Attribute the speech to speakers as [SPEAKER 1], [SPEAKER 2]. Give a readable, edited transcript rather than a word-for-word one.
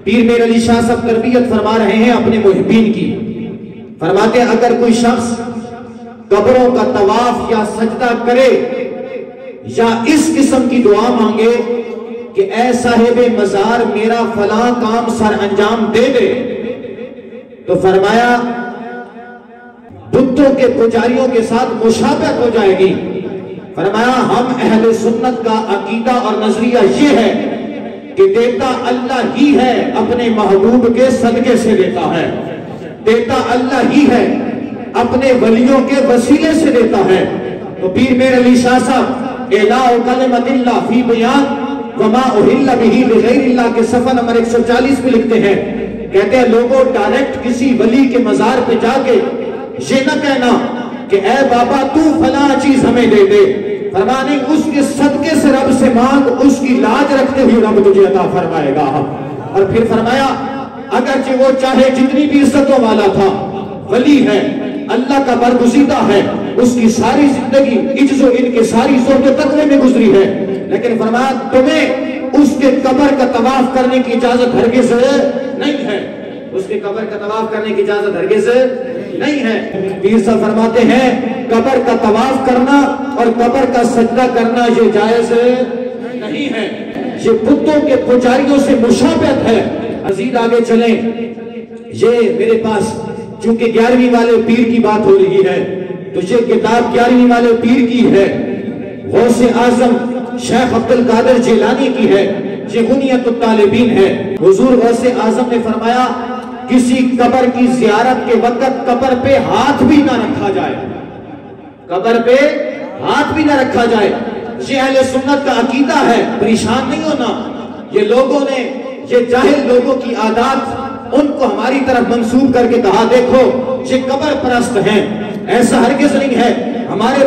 [SPEAKER 1] پیر میر علی شاہ صاحب تربیت فرما رہے ہیں اپنے محبین کی. فرماتے ہیں اگر کوئی شخص قبروں کا طواف یا سجدہ کرے یا اس قسم کی دعا مانگے کہ اے صاحب مزار میرا فلاں کام سر انجام دے دے، تو فرمایا بتوں کے پجاریوں کے ساتھ مشابہت ہو جائے گی. فرمایا ہم اہل سنت کا عقیدہ اور نظریہ یہ ہے کہ دیتا اللہ ہی ہے، اپنے محبوب کے صدقے سے دیتا ہے. دیتا اللہ ہی ہے، اپنے ولیوں کے وسیلے سے دیتا ہے. تو پیر میر علی شاہ صاحب اعلاء کلمۃ اللہ فی بیان وما اہل بہ لغیر اللہ کے صفحہ نمبر 140 میں لکھتے ہیں، کہتے ہیں لوگوں ڈائریکٹ کسی ولی کے مزار پہ جا کے یہ نہ کہنا کہ اے بابا تو فلاں چیز ہمیں دے دے. فرمانے اس کے صدقے سے رب سے مانگ، اس کی لاج رکھتے ہوئے رب تجھے عطا فرمائے گا. اور پھر فرمایا اگرچہ وہ چاہے جتنی بھی عزتوں والا تھا، ولی ہے، اللہ کا برگزیدہ ہے، اس کی ساری زندگی عجز و انکساری زہد و تقوی میں گزری ہے، لیکن فرمایا تمہیں اس کے قبر کا طواف کرنے کی اجازت ہرگز نہیں ہے. اس کے قبر کا طواف کرنے کی اجازت ہرگز نہیں ہے. پیر صاحب فرماتے ہیں قبر کا طواف کرنا اور قبر کا سجدہ کرنا یہ جائز نہیں ہے، یہ بتوں کے پجاریوں سے مشابہت ہے. مزید آگے چلیں، یہ میرے پاس چونکہ 11ویں والے پیر کی بات ہو رہی ہے تو یہ کتاب 11ویں والے پیر کی ہے، غوث اعظم شیخ عبد القادر جیلانی کی ہے، یہ غنیت الطالبین ہے. حضور غوث اعظم نے فرمایا کسی قبر کی زیارت کے وقت قبر پہ ہاتھ بھی نہ رکھا جائے، قبر پہ ہاتھ بھی نہ رکھا جائے. یہ اہل سنت کا عقیدہ ہے، پریشان نہیں ہونا. یہ لوگوں نے، یہ جاہل لوگوں کی عادات ان کو ہماری طرف منسوب کر کے کہا دیکھو یہ قبر پرست ہیں. ایسا ہرگز نہیں ہے. ہمارے